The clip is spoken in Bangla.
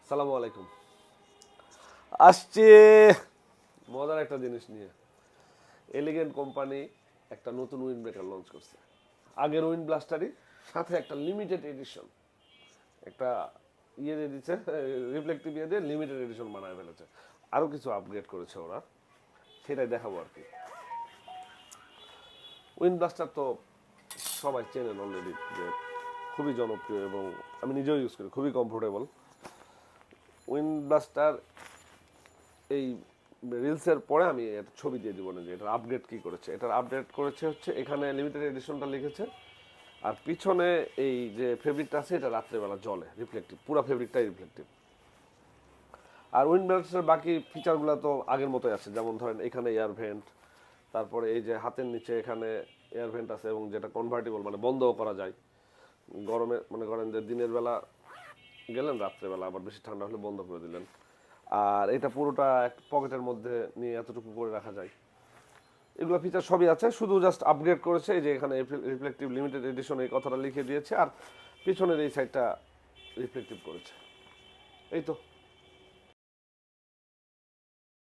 সালামু আলাইকুম। আসছে মজার একটা জিনিস নিয়ে। এলিগেন্ট কোম্পানি একটা নতুন উইন্ড ব্রেকার লঞ্চ করছে। আগের উইন্ড ব্লাস্টারই সাথে একটা লিমিটেড এডিশন, একটা ইয়ে দিয়ে দিচ্ছে, রিফ্লেক্টিভ ইয়ে দিয়ে লিমিটেড এডিশন বানায় ফেলেছে। আরও কিছু আপগ্রেড করেছে ওরা, সেটাই দেখাবো আর কি। উইন্ড ব্লাস্টার তো সবাই চেনেন অলরেডি, যে খুবই জনপ্রিয় এবং আমি নিজেও ইউজ করি, খুবই কমফোর্টেবল। উইন্ড ব্লাস্টার এই রিলসের পরে আমি এর ছবি দিয়ে দিব না যে এটার আপডেট কি করেছে। এটার আপডেট করেছে হচ্ছে এখানে লিমিটেড এডিশনটা লিখেছে, আর পিছনে এই যে ফেব্রিকটা আছে এটা রাত্রেবেলা জ্বলে, রিফ্লেক্টিভ, পুরো ফেব্রিকটাই রিফ্লেক্টিভ। আর উইন্ডোজের বাকি ফিচারগুলো তো আগের মতোই আছে, যেমন ধরেন এখানে এয়ার ভেন্ট, তারপরে এই যে হাতের নিচে এখানে এয়ার ভেন্ট আছে এবং যেটা কনভার্টেবল, মানে বন্ধও করা যায়। গরমে মনে করেন যে দিনের বেলা গেলেন, রাত্রেবেলা আবার বেশি ঠান্ডা হলে বন্ধ করে দিলেন। আর এটা পুরোটা এক পকেটের মধ্যে নিয়ে এতটুকু করে রাখা যায়। এগুলো ফিচার সবই আছে, শুধু জাস্ট আপগ্রেড করেছে। এই যে এখানে রিফ্লেক্টিভ লিমিটেড এডিশন এই কথাটা লিখে দিয়েছে, আর পিছনের এই সাইডটা রিফ্লেক্টিভ করেছে। এই তো।